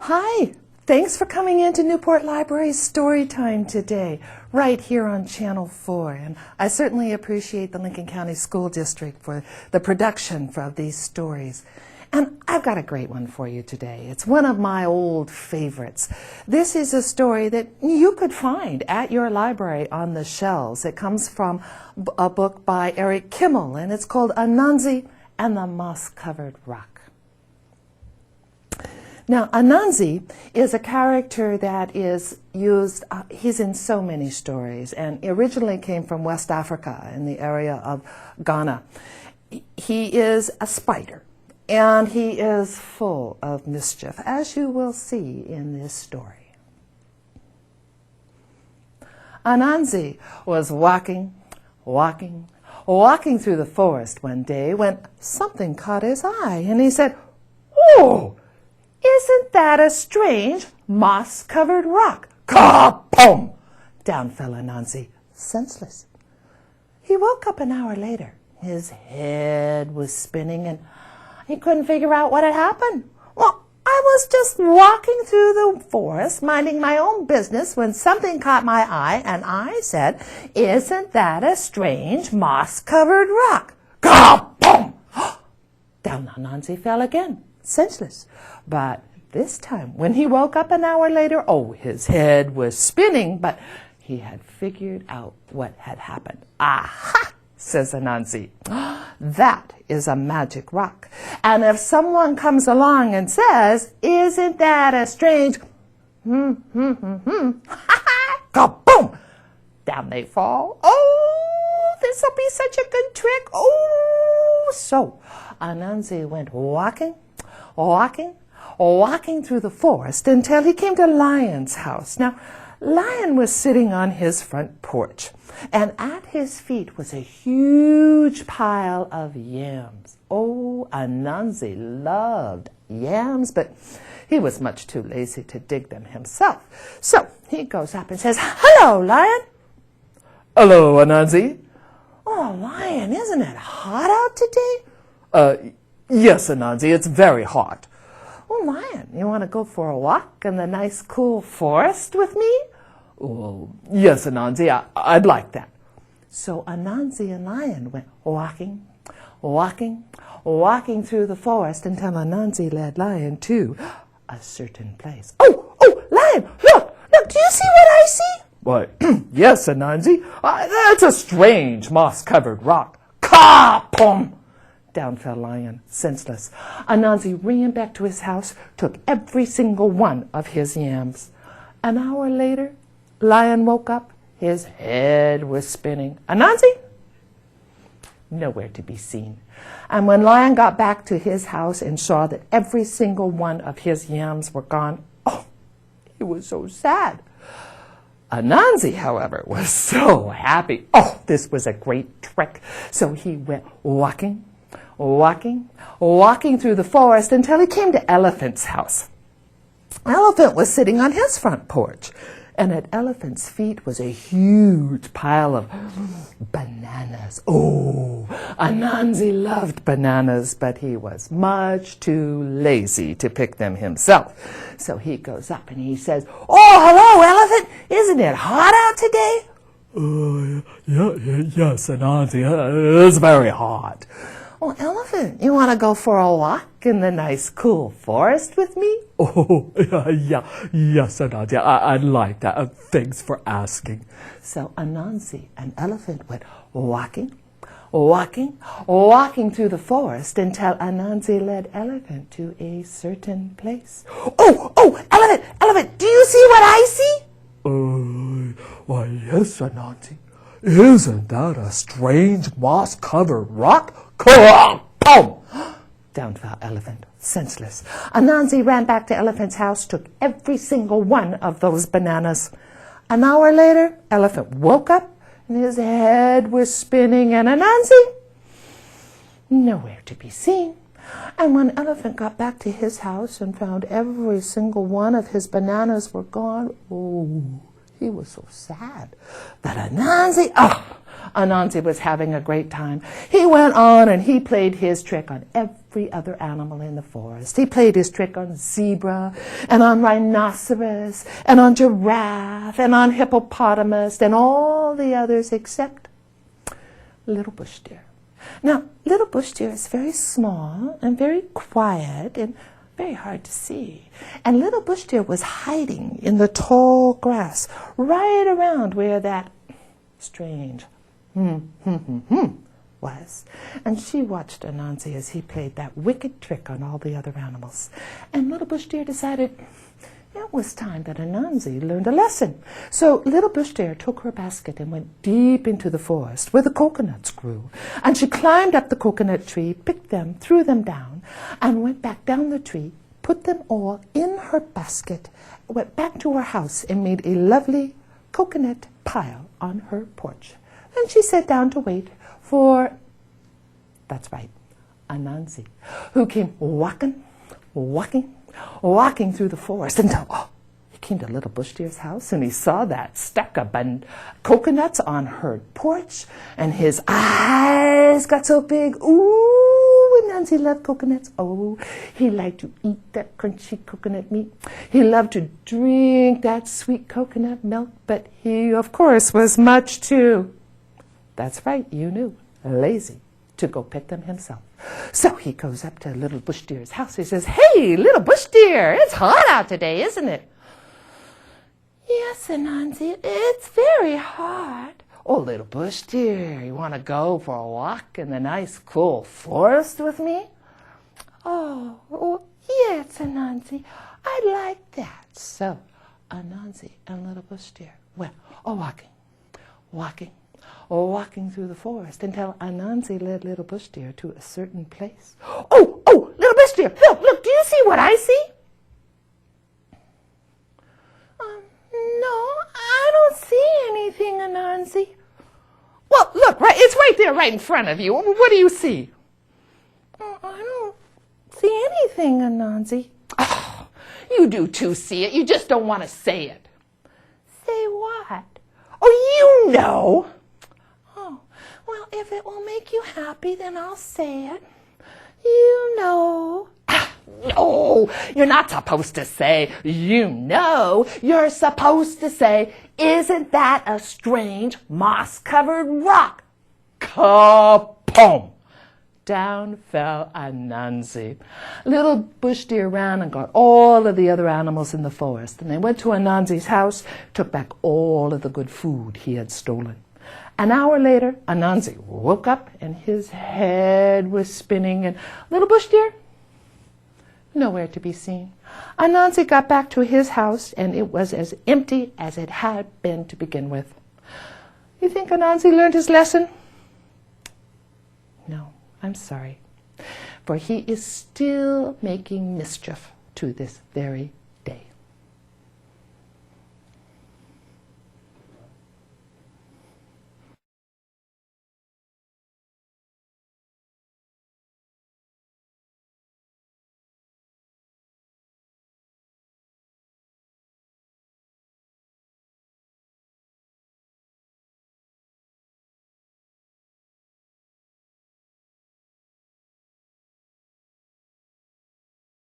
Hi, thanks for coming into Newport Library's story time today, right here on Channel 4. And I certainly appreciate the Lincoln County School District for the production of these stories. And I've got a great one for you today. It's one of my old favorites. This is a story that you could find at your library on the shelves. It comes from a book by Eric Kimmel, and it's called Anansi and the Moss-Covered Rock. Now, Anansi is a character that is used, he's in so many stories, and originally came from West Africa in the area of Ghana. He is a spider, and he is full of mischief, as you will see in this story. Anansi was walking through the forest one day when something caught his eye, and he said, "Oh! Isn't that a strange moss-covered rock?" Ka-pum! Down fell Anansi, senseless. He woke up an hour later. His head was spinning and he couldn't figure out what had happened. "Well, I was just walking through the forest, minding my own business, when something caught my eye, and I said, 'Isn't that a strange moss-covered rock?'" Ka-pum! Down Anansi fell again, senseless. But this time, when he woke up an hour later, his head was spinning, but he had figured out what had happened. "Aha!" says Anansi. "That is a magic rock. And if someone comes along and says, 'Isn't that a strange Ka-boom! Down they fall. This'll be such a good trick. So Anansi went walking through the forest until he came to Lion's house. Now, Lion was sitting on his front porch, and at his feet was a huge pile of yams. Anansi loved yams, but he was much too lazy to dig them himself. So he goes up and says, "Hello, Lion." "Hello, Anansi." Lion, isn't it hot out today?" Yes, Anansi, it's very hot." Lion, you want to go for a walk in the nice cool forest with me?" Yes, Anansi, I'd like that." So Anansi and Lion went walking through the forest until Anansi led Lion to a certain place. Lion, look, do you see what I see?" "Why, yes, Anansi, that's a strange moss-covered rock." Ka-pum! Down fell Lion, senseless. Anansi ran back to his house, took every single one of his yams. An hour later, Lion woke up. His head was spinning. Anansi? Nowhere to be seen. And when Lion got back to his house and saw that every single one of his yams were gone, he was so sad. Anansi, however, was so happy. This was a great trick. So he went walking through the forest until he came to Elephant's house. Elephant was sitting on his front porch, and at Elephant's feet was a huge pile of bananas. Anansi loved bananas, but he was much too lazy to pick them himself. So he goes up and he says, "Hello, Elephant, isn't it hot out today?" Yes, Anansi, it's very hot." Elephant, you want to go for a walk in the nice cool forest with me?" Yes, Anansi, I'd like that. Thanks for asking." So Anansi and Elephant went walking through the forest until Anansi led Elephant to a certain place. Elephant, do you see what I see?" Why, yes, Anansi. Isn't that a strange moss-covered rock? Ka-pum! Down fell Elephant, senseless. Anansi ran back to Elephant's house, took every single one of those bananas. An hour later, Elephant woke up, and his head was spinning, and Anansi? Nowhere to be seen. And when Elephant got back to his house and found every single one of his bananas were gone, he was so sad that Anansi was having a great time. He went on and he played his trick on every other animal in the forest. He played his trick on zebra and on rhinoceros and on giraffe and on hippopotamus and all the others except little bush deer. Now, little bush deer is very small and very quiet and very hard to see. And little bush deer was hiding in the tall grass right around where that strange was. And she watched Anansi as he played that wicked trick on all the other animals. And little bush deer decided it was time that Anansi learned a lesson. So little bush deer took her basket and went deep into the forest where the coconuts grew. And she climbed up the coconut tree, picked them, threw them down, and went back down the tree, put them all in her basket, went back to her house and made a lovely coconut pile on her porch. Then she sat down to wait for, that's right, Anansi, who came walking through the forest until he came to little bush deer's house and he saw that stack of coconuts on her porch and his eyes got so big. Ooh, Anansi loved coconuts. Oh, he liked to eat that crunchy coconut meat. He loved to drink that sweet coconut milk, but he, of course, was much too, that's right, you knew, lazy to go pick them himself. So he goes up to little bush deer's house. He says, "Hey, little bush deer, it's hot out today, isn't it?" "Yes, Anansi, it's very hot." "Oh, little bush deer, you want to go for a walk in the nice, cool forest with me?" Oh, yes, Anansi, I'd like that. So Anansi and little bush deer went walking through the forest until Anansi led little bush deer to a certain place. Oh, little bush deer, look, do you see what I see?" "No, I don't see anything, Anansi." "Well, look, it's right there, right in front of you. What do you see?" "I don't see anything, Anansi." "Oh, you do too see it. You just don't want to say it." "Say what?" "Oh, you know." "Well, if it will make you happy, then I'll say it. You know." "No, you're not supposed to say, you know. You're supposed to say, isn't that a strange moss-covered rock?" Ka-pom! Down fell Anansi. Little bush deer ran and got all of the other animals in the forest, and they went to Anansi's house, took back all of the good food he had stolen. An hour later, Anansi woke up and his head was spinning, and little bush deer, nowhere to be seen. Anansi got back to his house and it was as empty as it had been to begin with. You think Anansi learned his lesson? No, I'm sorry. For he is still making mischief to this very